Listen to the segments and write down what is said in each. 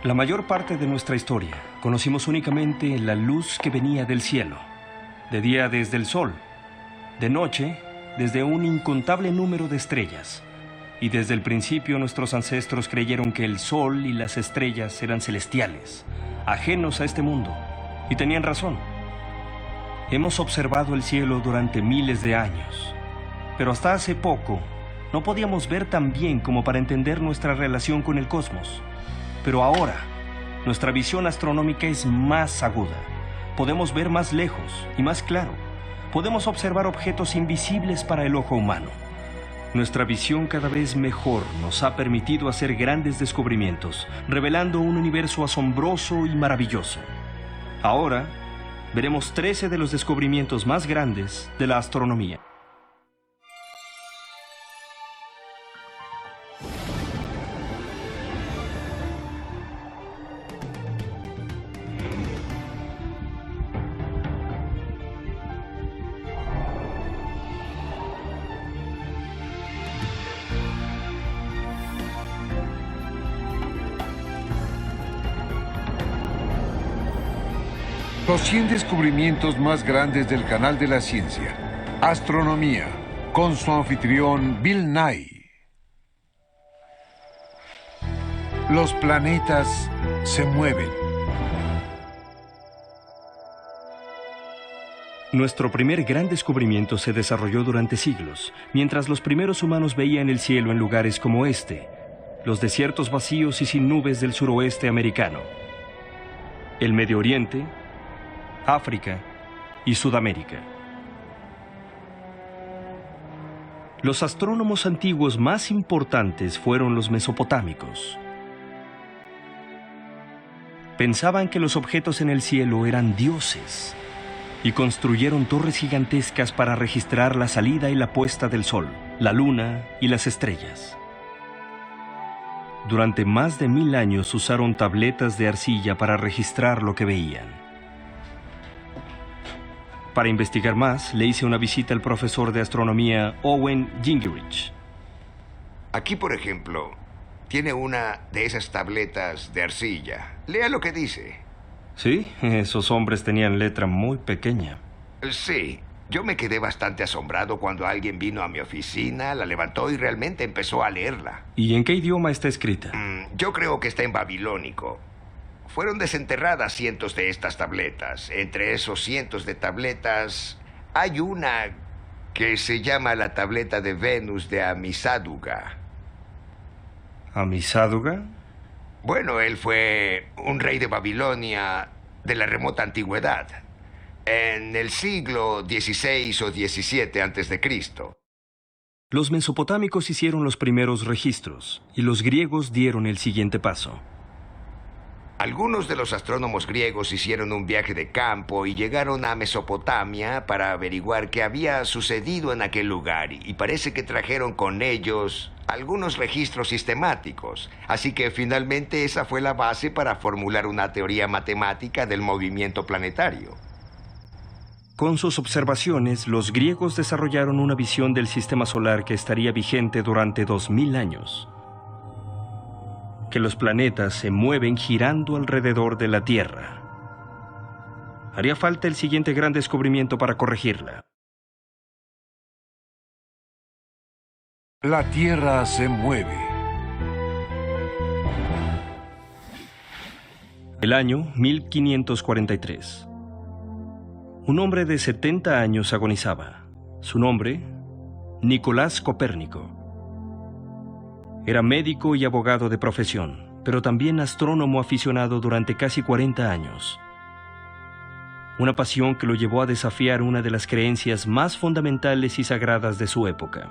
La mayor parte de nuestra historia conocimos únicamente la luz que venía del cielo, de día desde el sol, de noche desde un incontable número de estrellas. Y desde el principio nuestros ancestros creyeron que el sol y las estrellas eran celestiales, ajenos a este mundo, y tenían razón. Hemos observado el cielo durante miles de años, pero hasta hace poco no podíamos ver tan bien como para entender nuestra relación con el cosmos. Pero ahora, nuestra visión astronómica es más aguda. Podemos ver más lejos y más claro. Podemos observar objetos invisibles para el ojo humano. Nuestra visión cada vez mejor nos ha permitido hacer grandes descubrimientos, revelando un universo asombroso y maravilloso. Ahora, veremos 13 de los descubrimientos más grandes de la astronomía. Los 100 descubrimientos más grandes del canal de la ciencia. Astronomía, con su anfitrión Bill Nye. Los planetas se mueven. Nuestro primer gran descubrimiento se desarrolló durante siglos, mientras los primeros humanos veían el cielo en lugares como este, los desiertos vacíos y sin nubes del suroeste americano, el Medio Oriente, África y Sudamérica. Los astrónomos antiguos más importantes fueron los mesopotámicos. Pensaban que los objetos en el cielo eran dioses y construyeron torres gigantescas para registrar la salida y la puesta del sol, la luna y las estrellas. Durante más de 1000 años usaron tabletas de arcilla para registrar lo que veían. Para investigar más, le hice una visita al profesor de astronomía Owen Gingerich. Aquí, por ejemplo, tiene una de esas tabletas de arcilla. Lea lo que dice. Sí, esos hombres tenían letra muy pequeña. Sí, yo me quedé bastante asombrado cuando alguien vino a mi oficina, la levantó y realmente empezó a leerla. ¿Y en qué idioma está escrita? Yo creo que está en babilónico. Fueron desenterradas cientos de estas tabletas. Entre esos cientos de tabletas hay una que se llama la tableta de Venus de Amisaduga. ¿Amisaduga? Bueno, él fue un rey de Babilonia de la remota antigüedad, en el siglo XVI o XVII antes de Cristo. Los mesopotámicos hicieron los primeros registros y los griegos dieron el siguiente paso. Algunos de los astrónomos griegos hicieron un viaje de campo y llegaron a Mesopotamia para averiguar qué había sucedido en aquel lugar, y parece que trajeron con ellos algunos registros sistemáticos. Así que finalmente esa fue la base para formular una teoría matemática del movimiento planetario. Con sus observaciones, los griegos desarrollaron una visión del sistema solar que estaría vigente durante 2000 años. Que los planetas se mueven girando alrededor de la Tierra. Haría falta el siguiente gran descubrimiento para corregirla. La Tierra se mueve. El año 1543. Un hombre de 70 años agonizaba. Su nombre, Nicolás Copérnico. Era médico y abogado de profesión, pero también astrónomo aficionado durante casi 40 años. Una pasión que lo llevó a desafiar una de las creencias más fundamentales y sagradas de su época.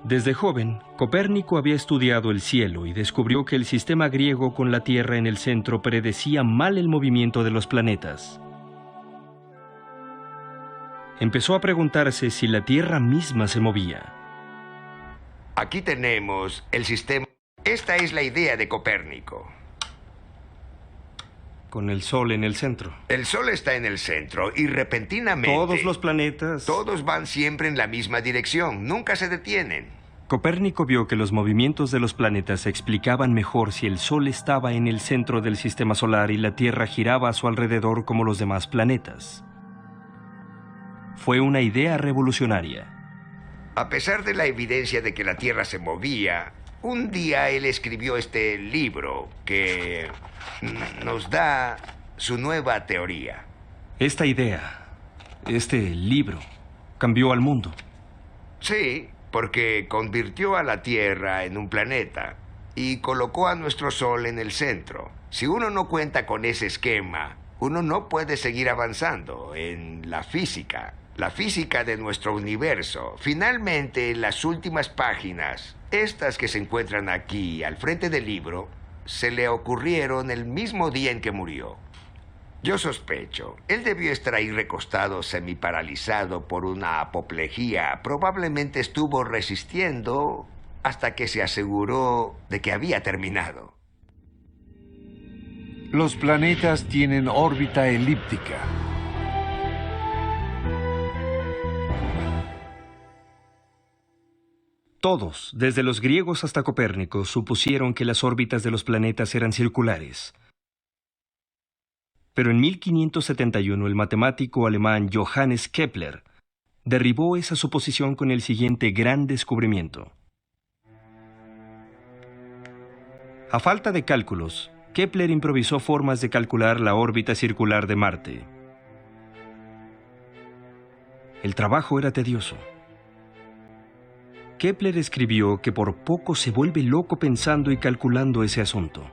Desde joven, Copérnico había estudiado el cielo y descubrió que el sistema griego con la Tierra en el centro predecía mal el movimiento de los planetas. Empezó a preguntarse si la Tierra misma se movía. Aquí tenemos el sistema. Esta es la idea de Copérnico. Con el Sol en el centro. El Sol está en el centro y repentinamente... Todos los planetas... Todos van siempre en la misma dirección, nunca se detienen. Copérnico vio que los movimientos de los planetas se explicaban mejor si el Sol estaba en el centro del sistema solar y la Tierra giraba a su alrededor como los demás planetas. Fue una idea revolucionaria. A pesar de la evidencia de que la Tierra se movía, un día él escribió este libro que nos da su nueva teoría. Esta idea, este libro, cambió al mundo. Sí, porque convirtió a la Tierra en un planeta y colocó a nuestro Sol en el centro. Si uno no cuenta con ese esquema, uno no puede seguir avanzando en la física de nuestro universo. Finalmente, en las últimas páginas, estas que se encuentran aquí al frente del libro, se le ocurrieron el mismo día en que murió. Yo sospecho, él debió estar ahí recostado, semiparalizado por una apoplejía. Probablemente estuvo resistiendo hasta que se aseguró de que había terminado. Los planetas tienen órbita elíptica. Todos, desde los griegos hasta Copérnico, supusieron que las órbitas de los planetas eran circulares. Pero en 1571 el matemático alemán Johannes Kepler derribó esa suposición con el siguiente gran descubrimiento. A falta de cálculos, Kepler improvisó formas de calcular la órbita circular de Marte. El trabajo era tedioso. Kepler escribió que por poco se vuelve loco pensando y calculando ese asunto.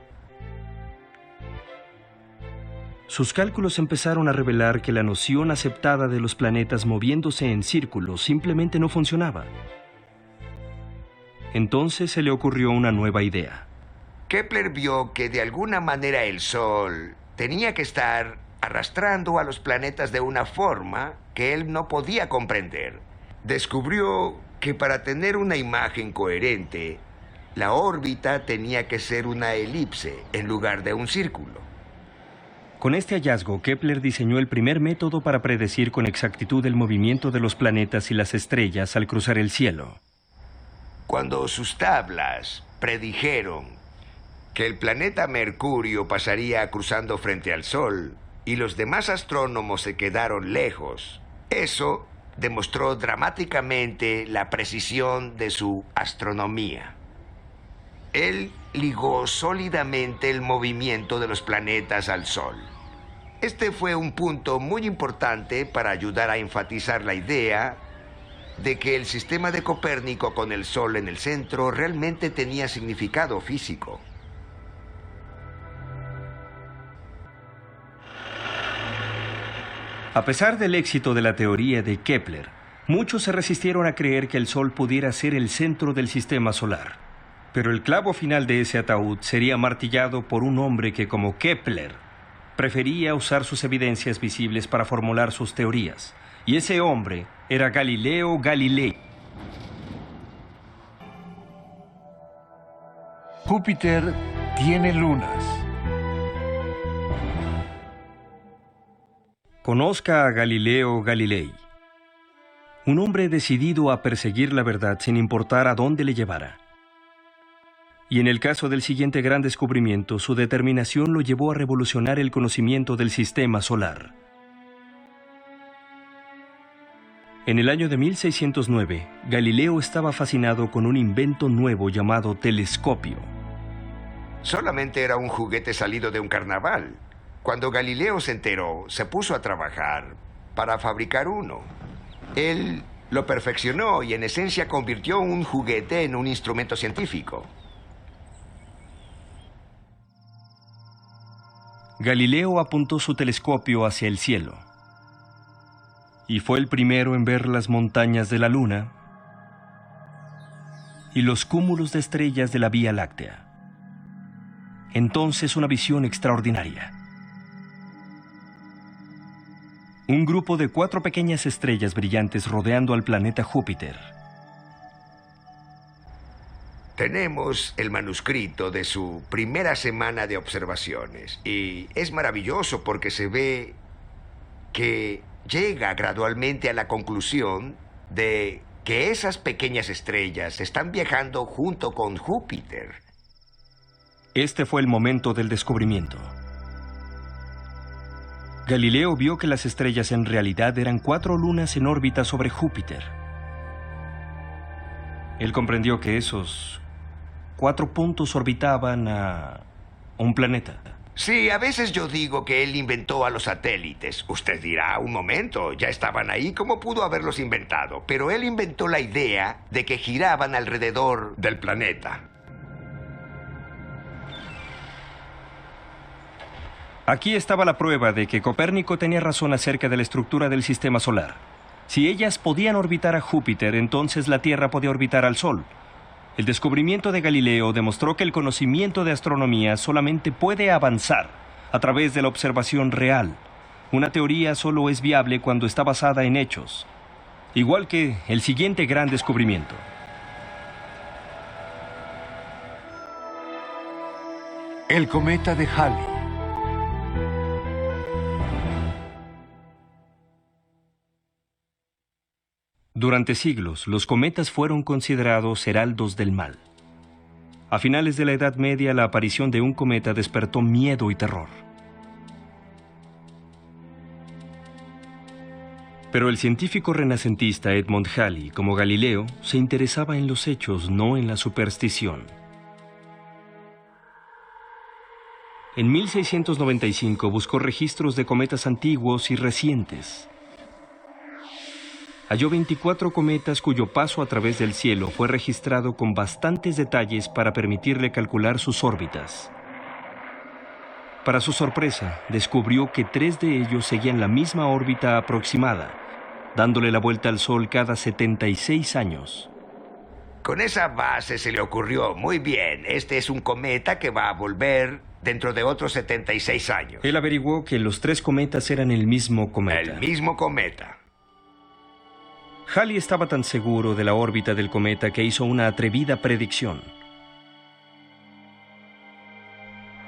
Sus cálculos empezaron a revelar que la noción aceptada de los planetas moviéndose en círculos simplemente no funcionaba. Entonces se le ocurrió una nueva idea. Kepler vio que de alguna manera el Sol tenía que estar arrastrando a los planetas de una forma que él no podía comprender. Descubrió que para tener una imagen coherente, la órbita tenía que ser una elipse en lugar de un círculo. Con este hallazgo, Kepler diseñó el primer método para predecir con exactitud el movimiento de los planetas y las estrellas al cruzar el cielo. Cuando sus tablas predijeron que el planeta Mercurio pasaría cruzando frente al Sol y los demás astrónomos se quedaron lejos, eso demostró dramáticamente la precisión de su astronomía. Él ligó sólidamente el movimiento de los planetas al Sol. Este fue un punto muy importante para ayudar a enfatizar la idea de que el sistema de Copérnico con el Sol en el centro realmente tenía significado físico. A pesar del éxito de la teoría de Kepler, muchos se resistieron a creer que el Sol pudiera ser el centro del sistema solar. Pero el clavo final de ese ataúd sería martillado por un hombre que, como Kepler, prefería usar sus evidencias visibles para formular sus teorías. Y ese hombre era Galileo Galilei. Júpiter tiene lunas. Conozca a Galileo Galilei, un hombre decidido a perseguir la verdad sin importar a dónde le llevara. Y en el caso del siguiente gran descubrimiento, su determinación lo llevó a revolucionar el conocimiento del sistema solar. En el año de 1609, Galileo estaba fascinado con un invento nuevo llamado telescopio. Solamente era un juguete salido de un carnaval. Cuando Galileo se enteró, se puso a trabajar para fabricar uno. Él lo perfeccionó y en esencia convirtió un juguete en un instrumento científico. Galileo apuntó su telescopio hacia el cielo y fue el primero en ver las montañas de la Luna y los cúmulos de estrellas de la Vía Láctea. Entonces una visión extraordinaria. Un grupo de 4 pequeñas estrellas brillantes rodeando al planeta Júpiter. Tenemos el manuscrito de su primera semana de observaciones y es maravilloso porque se ve que llega gradualmente a la conclusión de que esas pequeñas estrellas están viajando junto con Júpiter. Este fue el momento del descubrimiento. Galileo vio que las estrellas en realidad eran 4 lunas en órbita sobre Júpiter. Él comprendió que esos 4 puntos orbitaban a un planeta. Sí, a veces yo digo que él inventó a los satélites. Usted dirá, un momento, ya estaban ahí, ¿cómo pudo haberlos inventado? Pero él inventó la idea de que giraban alrededor del planeta. Aquí estaba la prueba de que Copérnico tenía razón acerca de la estructura del sistema solar. Si ellas podían orbitar a Júpiter, entonces la Tierra podía orbitar al Sol. El descubrimiento de Galileo demostró que el conocimiento de astronomía solamente puede avanzar a través de la observación real. Una teoría solo es viable cuando está basada en hechos, igual que el siguiente gran descubrimiento. El cometa de Halley. Durante siglos, los cometas fueron considerados heraldos del mal. A finales de la Edad Media, la aparición de un cometa despertó miedo y terror. Pero el científico renacentista Edmund Halley, como Galileo, se interesaba en los hechos, no en la superstición. En 1695 buscó registros de cometas antiguos y recientes. Halló 24 cometas cuyo paso a través del cielo fue registrado con bastantes detalles para permitirle calcular sus órbitas. Para su sorpresa, descubrió que 3 de ellos seguían la misma órbita aproximada, dándole la vuelta al Sol cada 76 años. Con esa base se le ocurrió, muy bien, este es un cometa que va a volver dentro de otros 76 años. Él averiguó que los 3 cometas eran el mismo cometa. El mismo cometa. Halley estaba tan seguro de la órbita del cometa que hizo una atrevida predicción.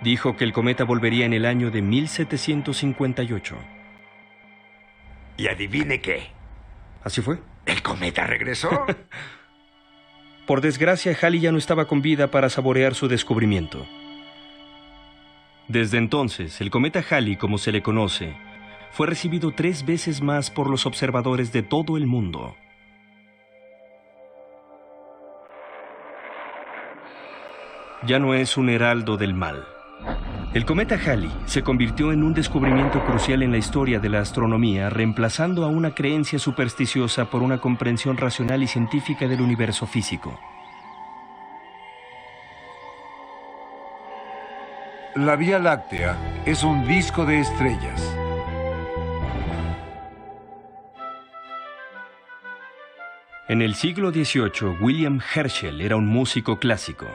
Dijo que el cometa volvería en el año de 1758. ¿Y adivine qué? ¿Así fue? ¿El cometa regresó? Por desgracia, Halley ya no estaba con vida para saborear su descubrimiento. Desde entonces, el cometa Halley, como se le conoce, fue recibido 3 veces más por los observadores de todo el mundo. Ya no es un heraldo del mal. El cometa Halley se convirtió en un descubrimiento crucial en la historia de la astronomía, reemplazando a una creencia supersticiosa por una comprensión racional y científica del universo físico. La Vía Láctea es un disco de estrellas. En el siglo XVIII, William Herschel era un músico clásico.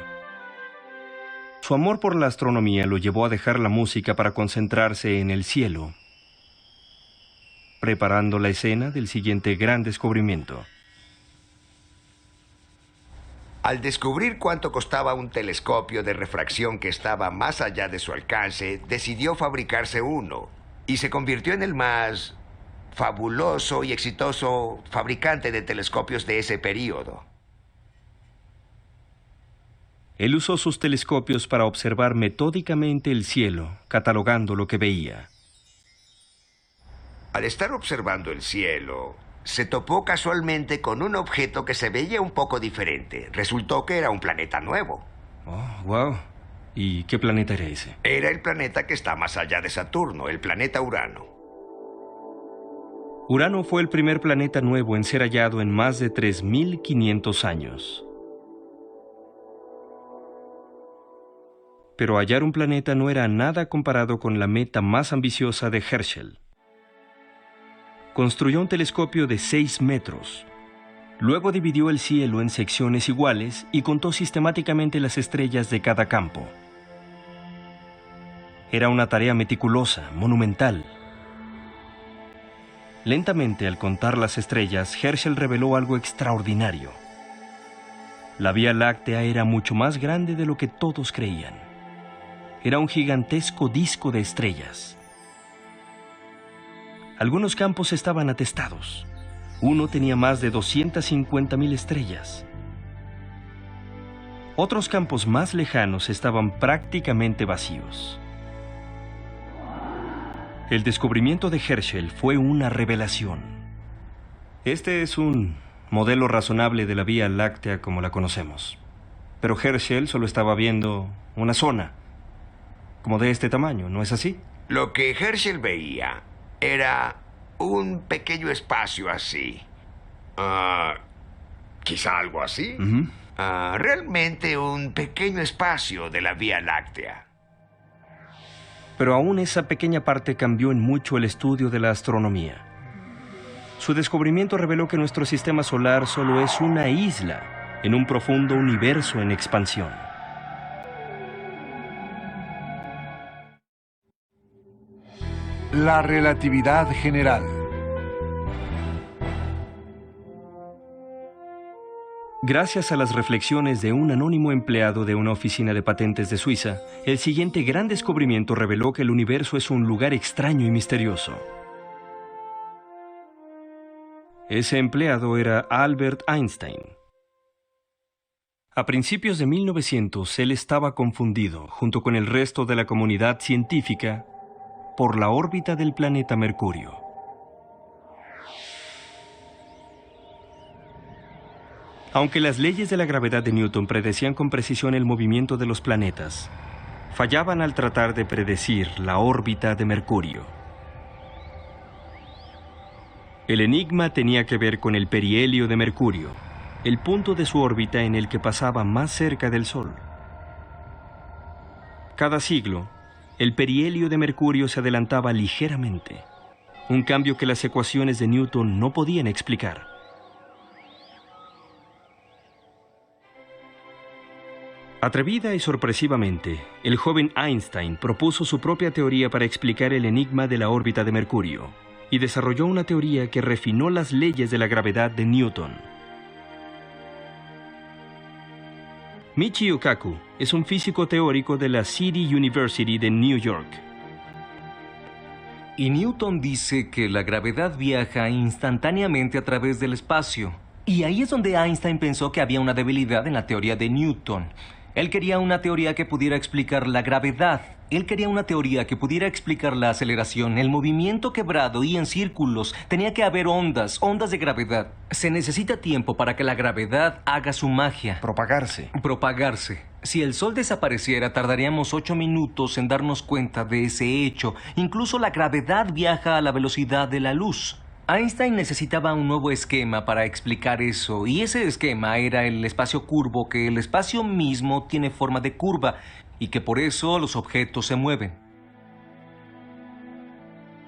Su amor por la astronomía lo llevó a dejar la música para concentrarse en el cielo, preparando la escena del siguiente gran descubrimiento. Al descubrir cuánto costaba un telescopio de refracción que estaba más allá de su alcance, decidió fabricarse uno y se convirtió en el más fabuloso y exitoso fabricante de telescopios de ese período. Él usó sus telescopios para observar metódicamente el cielo, catalogando lo que veía. Al estar observando el cielo, se topó casualmente con un objeto que se veía un poco diferente. Resultó que era un planeta nuevo. Oh, wow. ¿Y qué planeta era ese? Era el planeta que está más allá de Saturno, el planeta Urano. Urano fue el primer planeta nuevo en ser hallado en más de 3.500 años. Pero hallar un planeta no era nada comparado con la meta más ambiciosa de Herschel. Construyó un telescopio de 6 metros. Luego dividió el cielo en secciones iguales y contó sistemáticamente las estrellas de cada campo. Era una tarea meticulosa, monumental. Lentamente, al contar las estrellas, Herschel reveló algo extraordinario. La Vía Láctea era mucho más grande de lo que todos creían. Era un gigantesco disco de estrellas. Algunos campos estaban atestados. Uno tenía más de 250.000 estrellas. Otros campos más lejanos estaban prácticamente vacíos. El descubrimiento de Herschel fue una revelación. Este es un modelo razonable de la Vía Láctea como la conocemos. Pero Herschel solo estaba viendo una zona, como de este tamaño, ¿no es así? Lo que Herschel veía era un pequeño espacio así. Quizá algo así. Realmente un pequeño espacio de la Vía Láctea. Pero aún esa pequeña parte cambió en mucho el estudio de la astronomía. Su descubrimiento reveló que nuestro sistema solar solo es una isla en un profundo universo en expansión. La relatividad general. Gracias a las reflexiones de un anónimo empleado de una oficina de patentes de Suiza, el siguiente gran descubrimiento reveló que el universo es un lugar extraño y misterioso. Ese empleado era Albert Einstein. A principios de 1900, él estaba confundido, junto con el resto de la comunidad científica, por la órbita del planeta Mercurio. Aunque las leyes de la gravedad de Newton predecían con precisión el movimiento de los planetas, fallaban al tratar de predecir la órbita de Mercurio. El enigma tenía que ver con el perihelio de Mercurio, el punto de su órbita en el que pasaba más cerca del Sol. Cada siglo, el perihelio de Mercurio se adelantaba ligeramente, un cambio que las ecuaciones de Newton no podían explicar. Atrevida y sorpresivamente, el joven Einstein propuso su propia teoría para explicar el enigma de la órbita de Mercurio y desarrolló una teoría que refinó las leyes de la gravedad de Newton. Michio Kaku es un físico teórico de la City University de New York. Y Newton dice que la gravedad viaja instantáneamente a través del espacio. Y ahí es donde Einstein pensó que había una debilidad en la teoría de Newton. Él quería una teoría que pudiera explicar la gravedad. Él quería una teoría que pudiera explicar la aceleración, el movimiento quebrado y en círculos. Tenía que haber ondas de gravedad. Se necesita tiempo para que la gravedad haga su magia. Propagarse. Si el Sol desapareciera, tardaríamos 8 minutos en darnos cuenta de ese hecho. Incluso la gravedad viaja a la velocidad de la luz. Einstein necesitaba un nuevo esquema para explicar eso, y ese esquema era el espacio curvo, que el espacio mismo tiene forma de curva, y que por eso los objetos se mueven.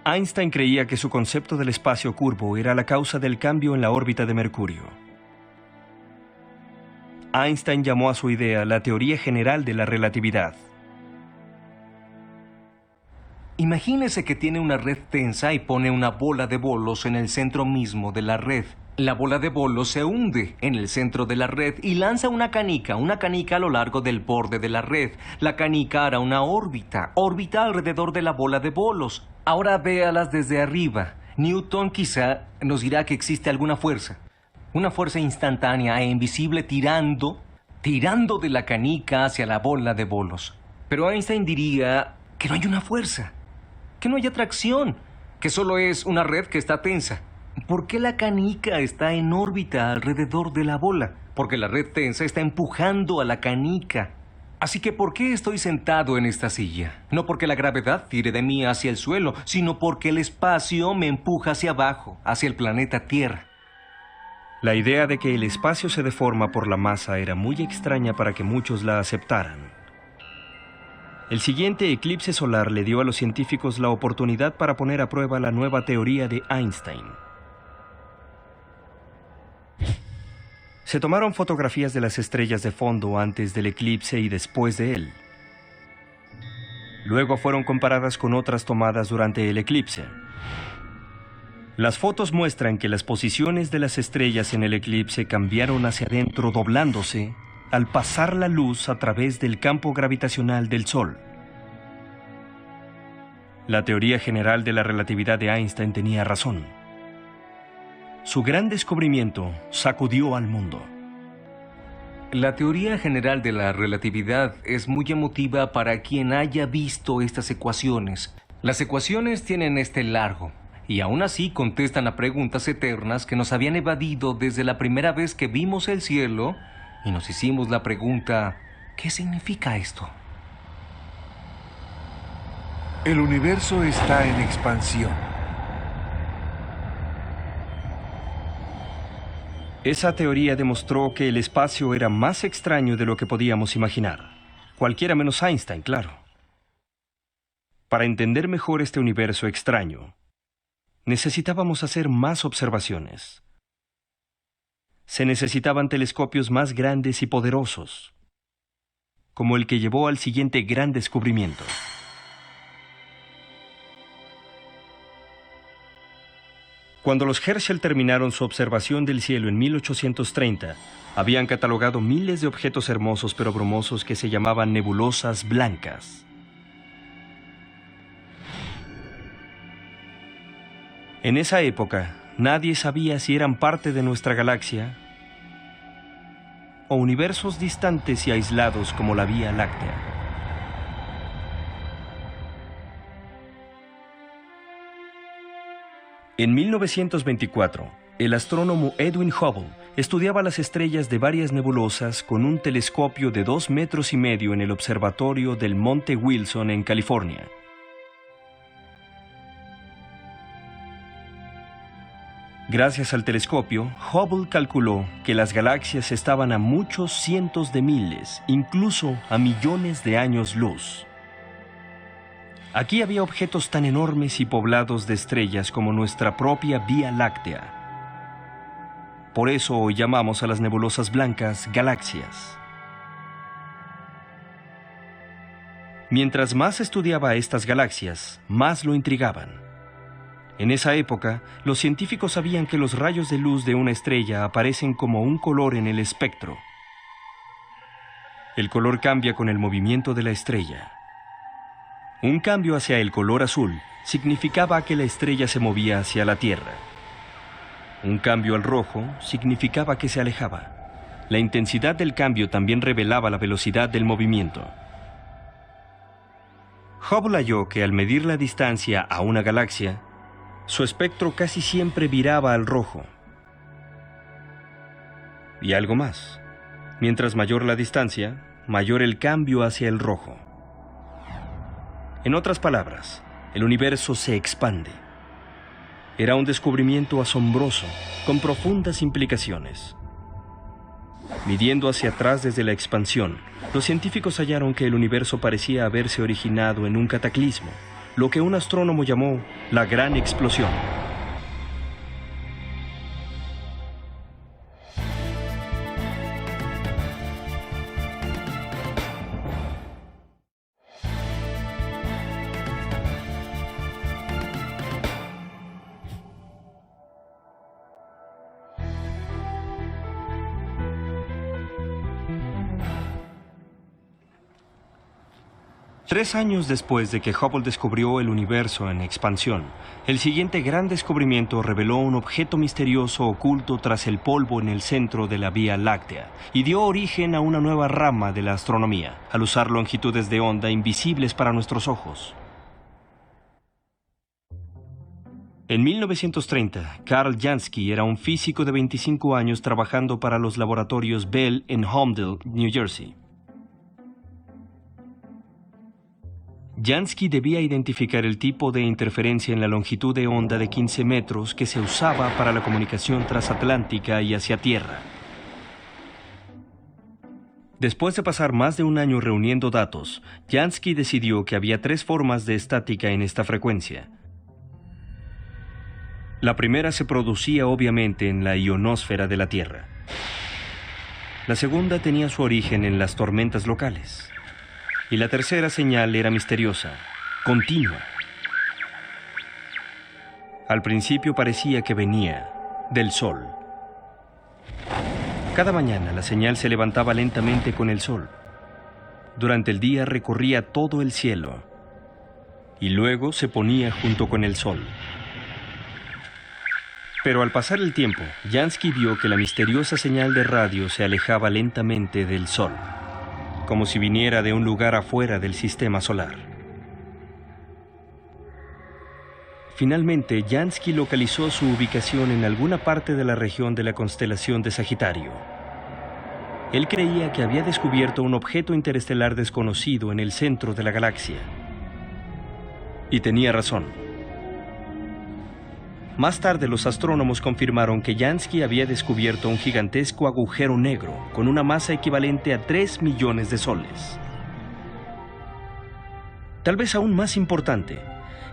Einstein creía que su concepto del espacio curvo era la causa del cambio en la órbita de Mercurio. Einstein llamó a su idea la teoría general de la relatividad. Imagínese que tiene una red tensa y pone una bola de bolos en el centro mismo de la red. La bola de bolos se hunde en el centro de la red y lanza una canica a lo largo del borde de la red. La canica hará una órbita alrededor de la bola de bolos. Ahora véalas desde arriba. Newton quizá nos dirá que existe alguna fuerza. Una fuerza instantánea e invisible tirando de la canica hacia la bola de bolos. Pero Einstein diría que no hay una fuerza, que no hay atracción, que solo es una red que está tensa. ¿Por qué la canica está en órbita alrededor de la bola? Porque la red tensa está empujando a la canica. Así que ¿por qué estoy sentado en esta silla? No porque la gravedad tire de mí hacia el suelo, sino porque el espacio me empuja hacia abajo, hacia el planeta Tierra. La idea de que el espacio se deforma por la masa era muy extraña para que muchos la aceptaran. El siguiente eclipse solar le dio a los científicos la oportunidad para poner a prueba la nueva teoría de Einstein. Se tomaron fotografías de las estrellas de fondo antes del eclipse y después de él. Luego fueron comparadas con otras tomadas durante el eclipse. Las fotos muestran que las posiciones de las estrellas en el eclipse cambiaron hacia adentro, doblándose al pasar la luz a través del campo gravitacional del Sol. La teoría general de la relatividad de Einstein tenía razón. Su gran descubrimiento sacudió al mundo. La teoría general de la relatividad es muy emotiva para quien haya visto estas ecuaciones. Las ecuaciones tienen este largo, y aún así contestan a preguntas eternas que nos habían evadido desde la primera vez que vimos el cielo y nos hicimos la pregunta, ¿qué significa esto? El universo está en expansión. Esa teoría demostró que el espacio era más extraño de lo que podíamos imaginar. Cualquiera menos Einstein, claro. Para entender mejor este universo extraño, necesitábamos hacer más observaciones. Se necesitaban telescopios más grandes y poderosos, como el que llevó al siguiente gran descubrimiento. Cuando los Herschel terminaron su observación del cielo en 1830, habían catalogado miles de objetos hermosos pero brumosos que se llamaban nebulosas blancas. En esa época, nadie sabía si eran parte de nuestra galaxia o universos distantes y aislados como la Vía Láctea. En 1924, el astrónomo Edwin Hubble estudiaba las estrellas de varias nebulosas con un telescopio de 2,5 metros en el observatorio del Monte Wilson en California. Gracias al telescopio, Hubble calculó que las galaxias estaban a muchos cientos de miles, incluso a millones de años luz. Aquí había objetos tan enormes y poblados de estrellas como nuestra propia Vía Láctea. Por eso hoy llamamos a las nebulosas blancas galaxias. Mientras más estudiaba estas galaxias, más lo intrigaban. En esa época, los científicos sabían que los rayos de luz de una estrella aparecen como un color en el espectro. El color cambia con el movimiento de la estrella. Un cambio hacia el color azul significaba que la estrella se movía hacia la Tierra. Un cambio al rojo significaba que se alejaba. La intensidad del cambio también revelaba la velocidad del movimiento. Hubble halló que al medir la distancia a una galaxia, su espectro casi siempre viraba al rojo. Y algo más. Mientras mayor la distancia, mayor el cambio hacia el rojo. En otras palabras, el universo se expande. Era un descubrimiento asombroso, con profundas implicaciones. Midiendo hacia atrás desde la expansión, los científicos hallaron que el universo parecía haberse originado en un cataclismo, lo que un astrónomo llamó la Gran Explosión. Tres años después de que Hubble descubrió el universo en expansión, el siguiente gran descubrimiento reveló un objeto misterioso oculto tras el polvo en el centro de la Vía Láctea y dio origen a una nueva rama de la astronomía, al usar longitudes de onda invisibles para nuestros ojos. En 1930, Karl Jansky era un físico de 25 años trabajando para los laboratorios Bell en Holmdel, New Jersey. Jansky debía identificar el tipo de interferencia en la longitud de onda de 15 metros que se usaba para la comunicación transatlántica y hacia Tierra. Después de pasar más de un año reuniendo datos, Jansky decidió que había tres formas de estática en esta frecuencia. La primera se producía obviamente en la ionosfera de la Tierra. La segunda tenía su origen en las tormentas locales. Y la tercera señal era misteriosa, continua. Al principio parecía que venía del Sol. Cada mañana la señal se levantaba lentamente con el Sol. Durante el día recorría todo el cielo y luego se ponía junto con el Sol. Pero al pasar el tiempo, Jansky vio que la misteriosa señal de radio se alejaba lentamente del Sol, como si viniera de un lugar afuera del sistema solar. Finalmente, Jansky localizó su ubicación en alguna parte de la región de la constelación de Sagitario. Él creía que había descubierto un objeto interestelar desconocido en el centro de la galaxia. Y tenía razón. Más tarde, los astrónomos confirmaron que Jansky había descubierto un gigantesco agujero negro con una masa equivalente a 3 millones de soles. Tal vez aún más importante,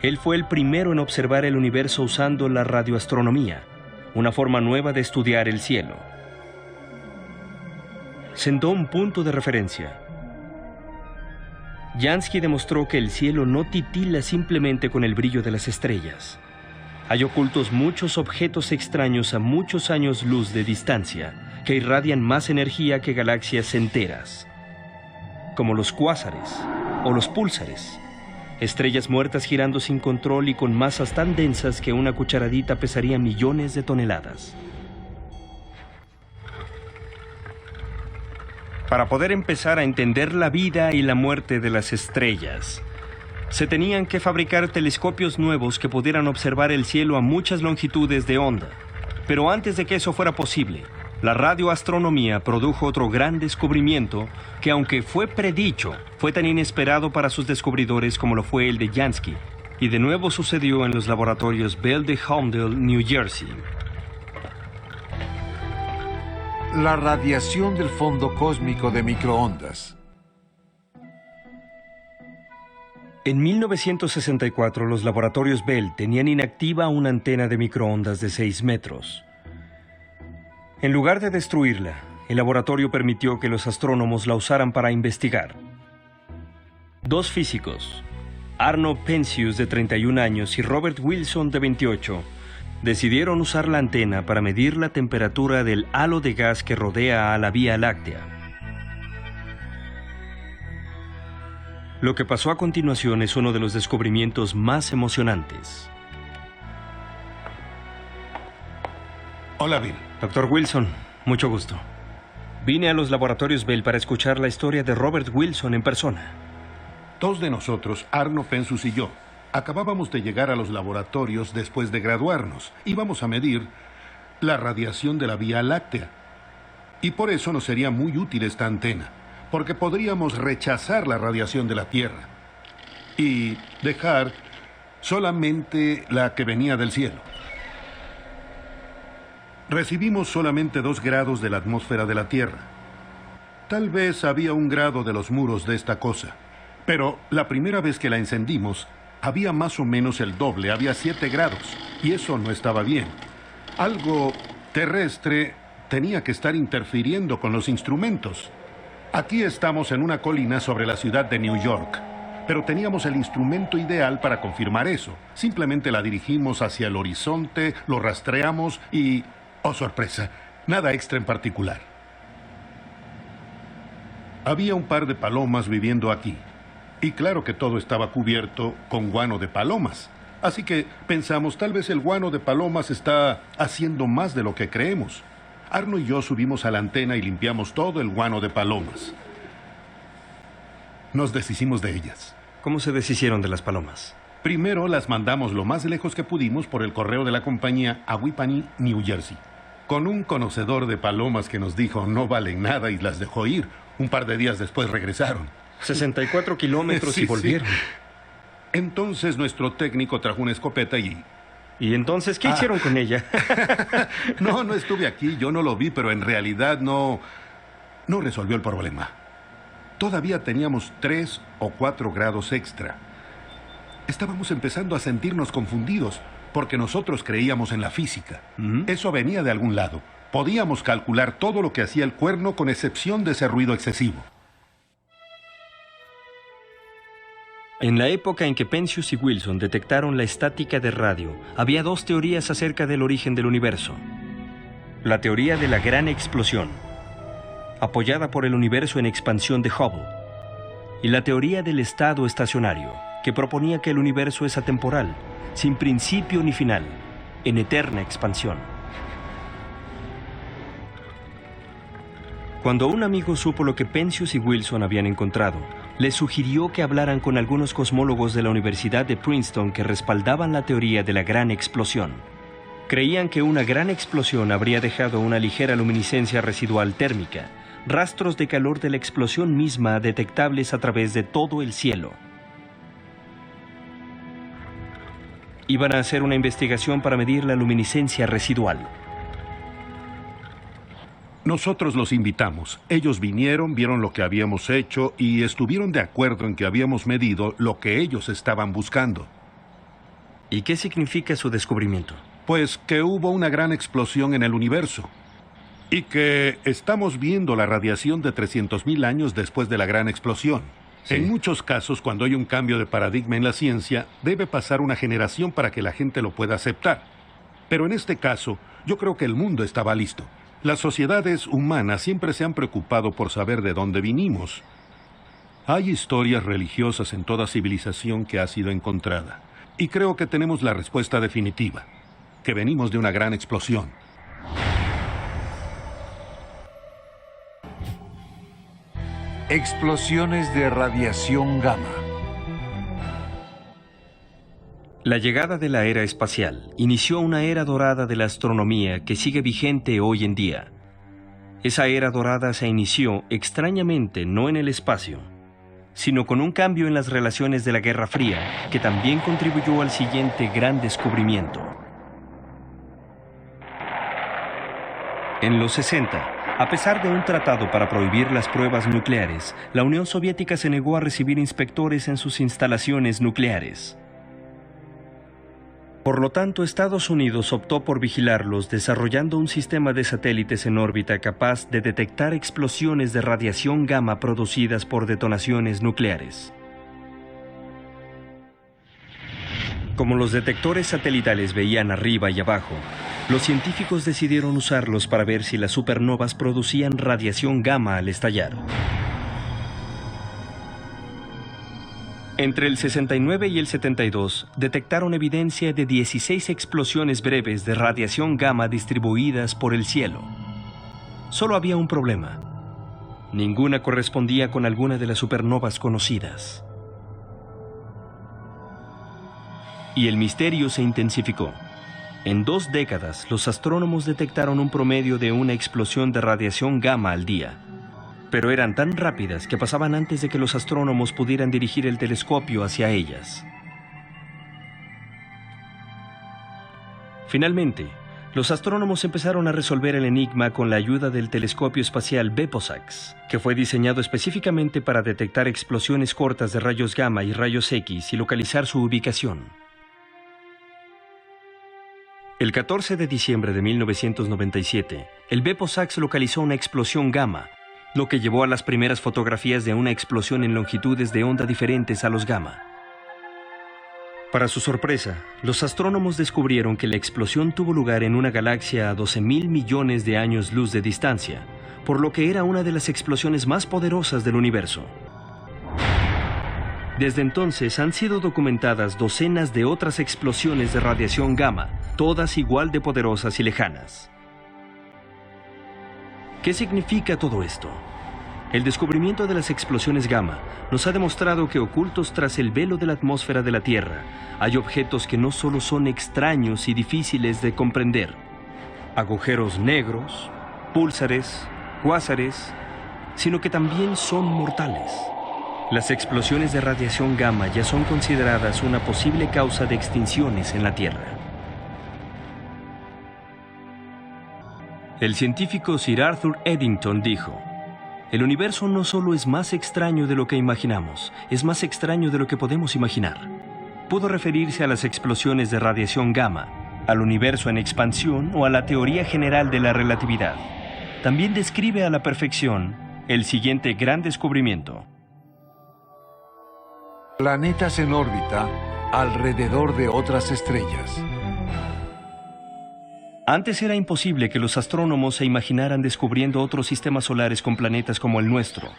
él fue el primero en observar el universo usando la radioastronomía, una forma nueva de estudiar el cielo. Sentó un punto de referencia. Jansky demostró que el cielo no titila simplemente con el brillo de las estrellas. Hay ocultos muchos objetos extraños a muchos años luz de distancia que irradian más energía que galaxias enteras, como los cuásares o los púlsares, estrellas muertas girando sin control y con masas tan densas que una cucharadita pesaría millones de toneladas. Para poder empezar a entender la vida y la muerte de las estrellas, se tenían que fabricar telescopios nuevos que pudieran observar el cielo a muchas longitudes de onda. Pero antes de que eso fuera posible, la radioastronomía produjo otro gran descubrimiento que, aunque fue predicho, fue tan inesperado para sus descubridores como lo fue el de Jansky, y de nuevo sucedió en los laboratorios Bell de Holmdel, New Jersey. La radiación del fondo cósmico de microondas. En 1964, los laboratorios Bell tenían inactiva una antena de microondas de 6 metros. En lugar de destruirla, el laboratorio permitió que los astrónomos la usaran para investigar. Dos físicos, Arno Penzias, de 31 años, y Robert Wilson, de 28, decidieron usar la antena para medir la temperatura del halo de gas que rodea a la Vía Láctea. Lo que pasó a continuación es uno de los descubrimientos más emocionantes. Hola, Bill. Dr. Wilson, mucho gusto. Vine a los laboratorios Bell para escuchar la historia de Robert Wilson en persona. Dos de nosotros, Arno Penzias y yo, acabábamos de llegar a los laboratorios después de graduarnos. Íbamos a medir la radiación de la Vía Láctea. Y por eso nos sería muy útil esta antena, porque podríamos rechazar la radiación de la Tierra y dejar solamente la que venía del cielo. Recibimos solamente 2 grados de la atmósfera de la Tierra. Tal vez había 1 grado de los muros de esta cosa, pero la primera vez que la encendimos, había más o menos el doble, había 7 grados, y eso no estaba bien. Algo terrestre tenía que estar interfiriendo con los instrumentos. Aquí estamos en una colina sobre la ciudad de New York, pero teníamos el instrumento ideal para confirmar eso. Simplemente la dirigimos hacia el horizonte, lo rastreamos y... ¡oh, sorpresa! Nada extra en particular. Había un par de palomas viviendo aquí. Y claro que todo estaba cubierto con guano de palomas. Así que pensamos, tal vez el guano de palomas está haciendo más de lo que creemos. Arno y yo subimos a la antena y limpiamos todo el guano de palomas. Nos deshicimos de ellas. ¿Cómo se deshicieron de las palomas? Primero las mandamos lo más lejos que pudimos por el correo de la compañía a Whippany, New Jersey, con un conocedor de palomas que nos dijo no valen nada y las dejó ir. Un par de días después regresaron. 64 kilómetros Sí, y volvieron. sí. Entonces nuestro técnico trajo una escopeta y... ¿Y entonces qué hicieron con ella? No estuve aquí, yo no lo vi, pero en realidad no resolvió el problema. Todavía teníamos 3 o 4 grados extra. Estábamos empezando a sentirnos confundidos, porque nosotros creíamos en la física. Eso venía de algún lado. Podíamos calcular todo lo que hacía el cuerno con excepción de ese ruido excesivo. En la época en que Penzias y Wilson detectaron la estática de radio, había 2 teorías acerca del origen del universo. La teoría de la gran explosión, apoyada por el universo en expansión de Hubble, y la teoría del estado estacionario, que proponía que el universo es atemporal, sin principio ni final, en eterna expansión. Cuando un amigo supo lo que Penzias y Wilson habían encontrado, les sugirió que hablaran con algunos cosmólogos de la Universidad de Princeton que respaldaban la teoría de la gran explosión. Creían que una gran explosión habría dejado una ligera luminiscencia residual térmica, rastros de calor de la explosión misma detectables a través de todo el cielo. Iban a hacer una investigación para medir la luminiscencia residual. Nosotros los invitamos. Ellos vinieron, vieron lo que habíamos hecho y estuvieron de acuerdo en que habíamos medido lo que ellos estaban buscando. ¿Y qué significa su descubrimiento? Pues que hubo una gran explosión en el universo y que estamos viendo la radiación de 300.000 años después de la gran explosión. Sí. En muchos casos, cuando hay un cambio de paradigma en la ciencia, debe pasar una generación para que la gente lo pueda aceptar. Pero en este caso, yo creo que el mundo estaba listo. Las sociedades humanas siempre se han preocupado por saber de dónde vinimos. Hay historias religiosas en toda civilización que ha sido encontrada. Y creo que tenemos la respuesta definitiva, que venimos de una gran explosión. Explosiones de radiación gamma. La llegada de la era espacial inició una era dorada de la astronomía que sigue vigente hoy en día. Esa era dorada se inició, extrañamente, no en el espacio, sino con un cambio en las relaciones de la Guerra Fría, que también contribuyó al siguiente gran descubrimiento. En los 60, a pesar de un tratado para prohibir las pruebas nucleares, la Unión Soviética se negó a recibir inspectores en sus instalaciones nucleares. Por lo tanto, Estados Unidos optó por vigilarlos desarrollando un sistema de satélites en órbita capaz de detectar explosiones de radiación gamma producidas por detonaciones nucleares. Como los detectores satelitales veían arriba y abajo, los científicos decidieron usarlos para ver si las supernovas producían radiación gamma al estallar. Entre el 69 y el 72, detectaron evidencia de 16 explosiones breves de radiación gamma distribuidas por el cielo. Solo había un problema. Ninguna correspondía con alguna de las supernovas conocidas. Y el misterio se intensificó. En 2 décadas, los astrónomos detectaron un promedio de una explosión de radiación gamma al día. Pero eran tan rápidas que pasaban antes de que los astrónomos pudieran dirigir el telescopio hacia ellas. Finalmente, los astrónomos empezaron a resolver el enigma con la ayuda del telescopio espacial BEPOSAX, que fue diseñado específicamente para detectar explosiones cortas de rayos gamma y rayos X y localizar su ubicación. El 14 de diciembre de 1997, el BEPOSAX localizó una explosión gamma, lo que llevó a las primeras fotografías de una explosión en longitudes de onda diferentes a los gamma. Para su sorpresa, los astrónomos descubrieron que la explosión tuvo lugar en una galaxia a 12.000 millones de años luz de distancia, por lo que era una de las explosiones más poderosas del universo. Desde entonces han sido documentadas docenas de otras explosiones de radiación gamma, todas igual de poderosas y lejanas. ¿Qué significa todo esto? El descubrimiento de las explosiones gamma nos ha demostrado que ocultos tras el velo de la atmósfera de la Tierra hay objetos que no solo son extraños y difíciles de comprender. Agujeros negros, púlsares, cuásares, sino que también son mortales. Las explosiones de radiación gamma ya son consideradas una posible causa de extinciones en la Tierra. El científico Sir Arthur Eddington dijo: "El universo no solo es más extraño de lo que imaginamos, es más extraño de lo que podemos imaginar". Pudo referirse a las explosiones de radiación gamma, al universo en expansión o a la teoría general de la relatividad. También describe a la perfección el siguiente gran descubrimiento. Planetas en órbita alrededor de otras estrellas. Antes era imposible que los astrónomos se imaginaran descubriendo otros sistemas solares con planetas como el nuestro.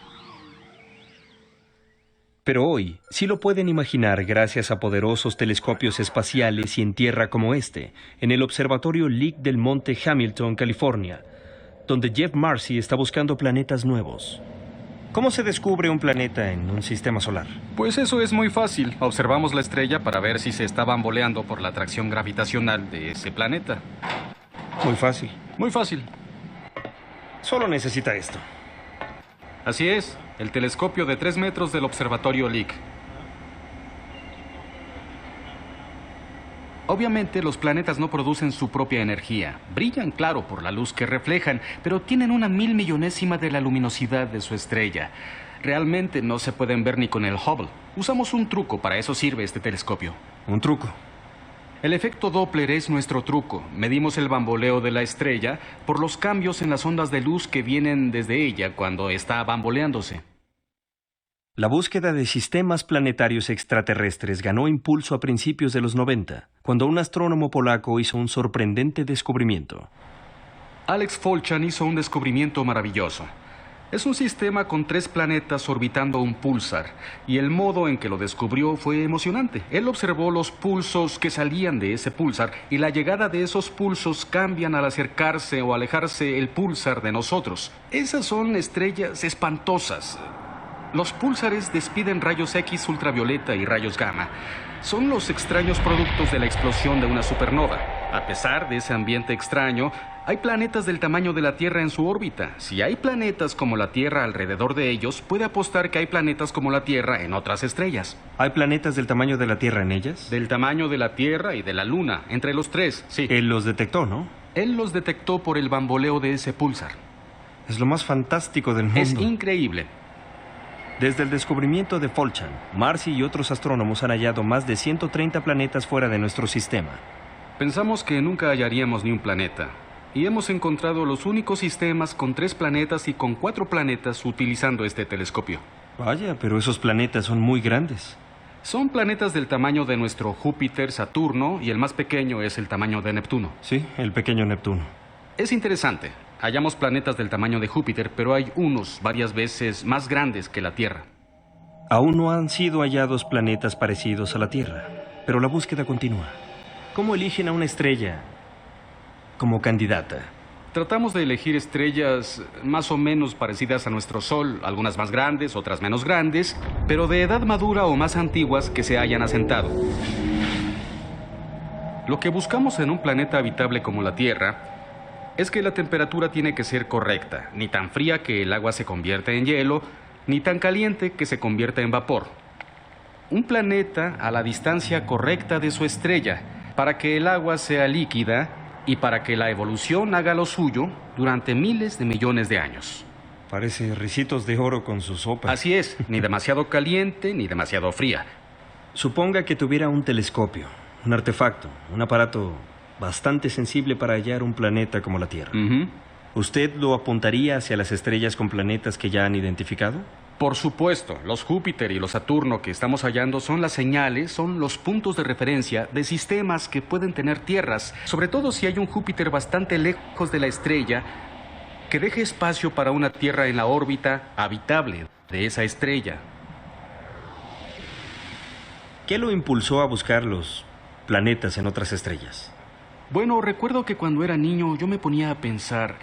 Pero hoy sí lo pueden imaginar gracias a poderosos telescopios espaciales y en tierra como este, en el Observatorio Lick del Monte Hamilton, California, donde Jeff Marcy está buscando planetas nuevos. ¿Cómo se descubre un planeta en un sistema solar? Pues eso es muy fácil. Observamos la estrella para ver si se está bamboleando por la atracción gravitacional de ese planeta. Muy fácil. Muy fácil. Solo necesita esto. Así es, el telescopio de 3 metros del Observatorio Lick. Obviamente los planetas no producen su propia energía. Brillan, claro, por la luz que reflejan, pero tienen una 1000 millonésima de la luminosidad de su estrella. Realmente no se pueden ver ni con el Hubble. Usamos un truco, para eso sirve este telescopio. ¿Un truco? El efecto Doppler es nuestro truco. Medimos el bamboleo de la estrella por los cambios en las ondas de luz que vienen desde ella cuando está bamboleándose. La búsqueda de sistemas planetarios extraterrestres ganó impulso a principios de los 90, cuando un astrónomo polaco hizo un sorprendente descubrimiento. Alex Folchan hizo un descubrimiento maravilloso. Es un sistema con 3 planetas orbitando un púlsar, y el modo en que lo descubrió fue emocionante. Él observó los pulsos que salían de ese púlsar, y la llegada de esos pulsos cambian al acercarse o alejarse el púlsar de nosotros. Esas son estrellas espantosas. Los púlsares despiden rayos X ultravioleta y rayos gamma. Son los extraños productos de la explosión de una supernova. A pesar de ese ambiente extraño, hay planetas del tamaño de la Tierra en su órbita. Si hay planetas como la Tierra alrededor de ellos, puede apostar que hay planetas como la Tierra en otras estrellas. ¿Hay planetas del tamaño de la Tierra en ellas? Del tamaño de la Tierra y de la Luna, entre los 3, sí. Él los detectó, ¿no? Él los detectó por el bamboleo de ese púlsar. Es lo más fantástico del mundo. Es increíble. Desde el descubrimiento de Folchan, Marcy y otros astrónomos han hallado más de 130 planetas fuera de nuestro sistema. Pensamos que nunca hallaríamos ni un planeta. Y hemos encontrado los únicos sistemas con 3 planetas y con 4 planetas utilizando este telescopio. Vaya, pero esos planetas son muy grandes. Son planetas del tamaño de nuestro Júpiter, Saturno, y el más pequeño es el tamaño de Neptuno. Sí, el pequeño Neptuno. Es interesante. Hallamos planetas del tamaño de Júpiter, pero hay unos varias veces más grandes que la Tierra. Aún no han sido hallados planetas parecidos a la Tierra, pero la búsqueda continúa. ¿Cómo eligen a una estrella como candidata? Tratamos de elegir estrellas más o menos parecidas a nuestro Sol, algunas más grandes, otras menos grandes, pero de edad madura o más antiguas que se hayan asentado. Lo que buscamos en un planeta habitable como la Tierra es que la temperatura tiene que ser correcta, ni tan fría que el agua se convierta en hielo, ni tan caliente que se convierta en vapor. Un planeta a la distancia correcta de su estrella, para que el agua sea líquida y para que la evolución haga lo suyo durante miles de millones de años. Parece Ricitos de Oro con su sopa. Así es, ni demasiado caliente ni demasiado fría. Suponga que tuviera un telescopio, un artefacto, un aparato bastante sensible para hallar un planeta como la Tierra. ¿Usted lo apuntaría hacia las estrellas con planetas que ya han identificado? Por supuesto, los Júpiter y los Saturno que estamos hallando son las señales, son los puntos de referencia de sistemas que pueden tener tierras, sobre todo si hay un Júpiter bastante lejos de la estrella que deje espacio para una Tierra en la órbita habitable de esa estrella. ¿Qué lo impulsó a buscar los planetas en otras estrellas? Bueno, recuerdo que cuando era niño yo me ponía a pensar,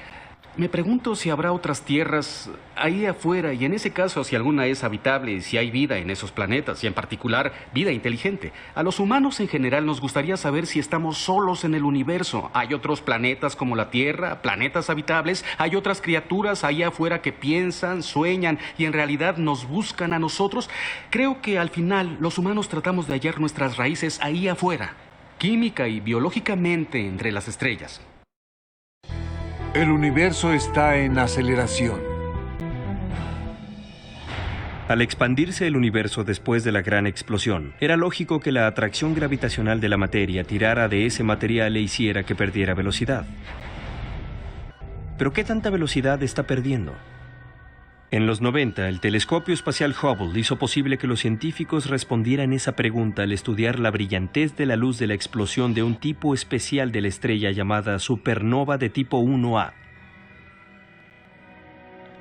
me pregunto si habrá otras tierras ahí afuera y en ese caso si alguna es habitable y si hay vida en esos planetas y en particular vida inteligente. A los humanos en general nos gustaría saber si estamos solos en el universo. Hay otros planetas como la Tierra, planetas habitables, hay otras criaturas ahí afuera que piensan, sueñan y en realidad nos buscan a nosotros. Creo que al final los humanos tratamos de hallar nuestras raíces ahí afuera, química y biológicamente entre las estrellas. El universo está en aceleración. Al expandirse el universo después de la gran explosión, era lógico que la atracción gravitacional de la materia tirara de ese material e hiciera que perdiera velocidad. ¿Pero qué tanta velocidad está perdiendo? En los 90, el telescopio espacial Hubble hizo posible que los científicos respondieran esa pregunta al estudiar la brillantez de la luz de la explosión de un tipo especial de la estrella llamada supernova de tipo 1A.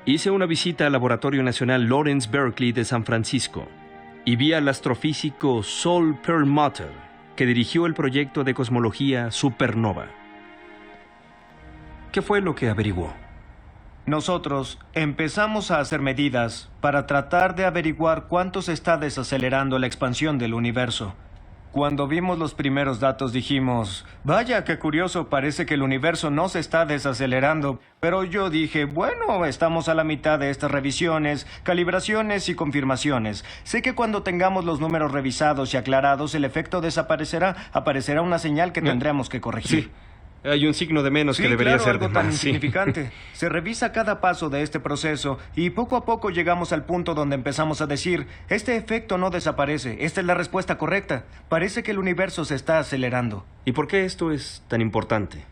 Hice una visita al Laboratorio Nacional Lawrence Berkeley de San Francisco. y vi al astrofísico Saul Perlmutter, que dirigió el proyecto de cosmología Supernova. ¿Qué fue lo que averiguó? Nosotros empezamos a hacer medidas para tratar de averiguar cuánto se está desacelerando la expansión del universo. Cuando vimos los primeros datos dijimos, vaya, qué curioso, parece que el universo no se está desacelerando. Pero yo dije, bueno, estamos a la mitad de estas revisiones, calibraciones y confirmaciones. Sé que cuando tengamos los números revisados y aclarados, el efecto desaparecerá. Aparecerá una señal que tendremos que corregir. Sí. Hay un signo de menos que debería ser de algo tan más. Sí. insignificante. Se revisa cada paso de este proceso y poco a poco llegamos al punto donde empezamos a decir, este efecto no desaparece, esta es la respuesta correcta. Parece que el universo se está acelerando. ¿Y por qué esto es tan importante?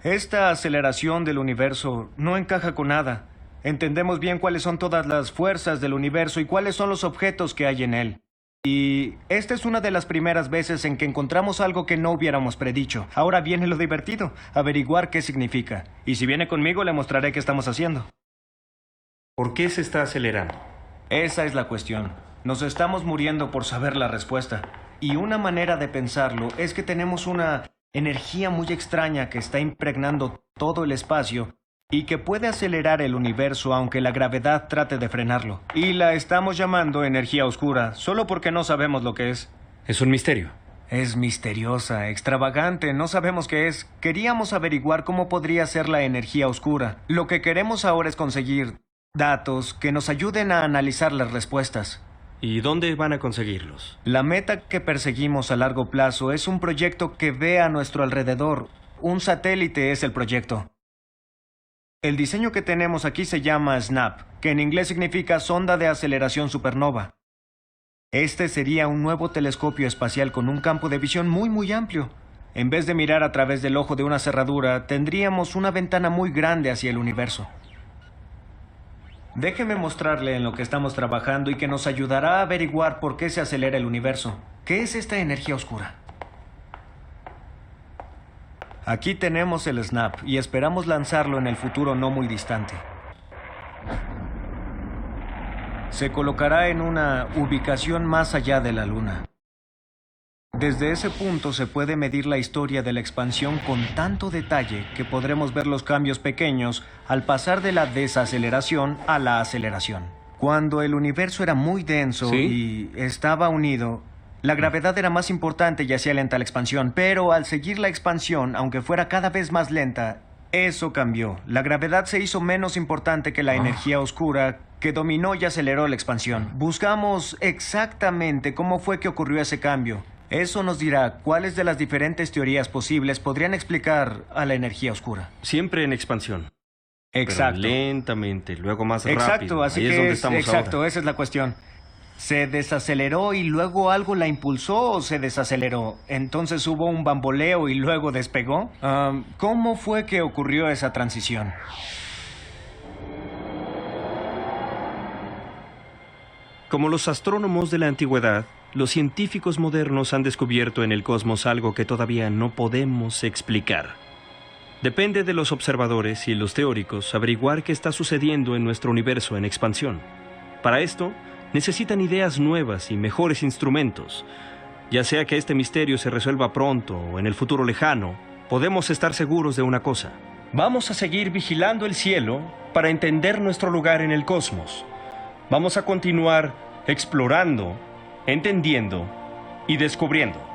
Esta aceleración del universo no encaja con nada. Entendemos bien cuáles son todas las fuerzas del universo y cuáles son los objetos que hay en él. Y esta es una de las primeras veces en que encontramos algo que no hubiéramos predicho. Ahora viene lo divertido, averiguar qué significa. Y si viene conmigo, le mostraré qué estamos haciendo. ¿Por qué se está acelerando? Esa es la cuestión. Nos estamos muriendo por saber la respuesta. Y una manera de pensarlo es que tenemos una energía muy extraña que está impregnando todo el espacio y que puede acelerar el universo aunque la gravedad trate de frenarlo. Y la estamos llamando energía oscura, solo porque no sabemos lo que es. Es un misterio. Es misteriosa, extravagante, no sabemos qué es. Queríamos averiguar cómo podría ser la energía oscura. Lo que queremos ahora es conseguir datos que nos ayuden a analizar las respuestas. ¿Y dónde van a conseguirlos? La meta que perseguimos a largo plazo es un proyecto que ve a nuestro alrededor. Un satélite es el proyecto. El diseño que tenemos aquí se llama SNAP, que en inglés significa sonda de aceleración supernova. Este sería un nuevo telescopio espacial con un campo de visión muy amplio. En vez de mirar a través del ojo de una cerradura, tendríamos una ventana muy grande hacia el universo. Déjeme mostrarle en lo que estamos trabajando y que nos ayudará a averiguar por qué se acelera el universo. ¿Qué es esta energía oscura? Aquí tenemos el SNAP y esperamos lanzarlo en el futuro no muy distante. Se colocará en una ubicación más allá de la Luna. Desde ese punto se puede medir la historia de la expansión con tanto detalle que podremos ver los cambios pequeños al pasar de la desaceleración a la aceleración. Cuando el universo era muy denso y estaba unido, la gravedad era más importante y hacía lenta la expansión, pero al seguir la expansión, aunque fuera cada vez más lenta, eso cambió. La gravedad se hizo menos importante que la energía oscura que dominó y aceleró la expansión. Buscamos exactamente cómo fue que ocurrió ese cambio. Eso nos dirá cuáles de las diferentes teorías posibles podrían explicar a la energía oscura. Siempre en expansión. Exacto. Pero lentamente, luego más rápido. Exacto, así Ahí que es donde estamos exacto, ahora. esa es la cuestión. ¿Se desaceleró y luego algo la impulsó o se desaceleró? ¿Entonces hubo un bamboleo y luego despegó? ¿Cómo fue que ocurrió esa transición? Como los astrónomos de la antigüedad, los científicos modernos han descubierto en el cosmos algo que todavía no podemos explicar. Depende de los observadores y los teóricos averiguar qué está sucediendo en nuestro universo en expansión. Para esto, necesitan ideas nuevas y mejores instrumentos. Ya sea que este misterio se resuelva pronto o en el futuro lejano, podemos estar seguros de una cosa. Vamos a seguir vigilando el cielo para entender nuestro lugar en el cosmos. Vamos a continuar explorando, entendiendo y descubriendo.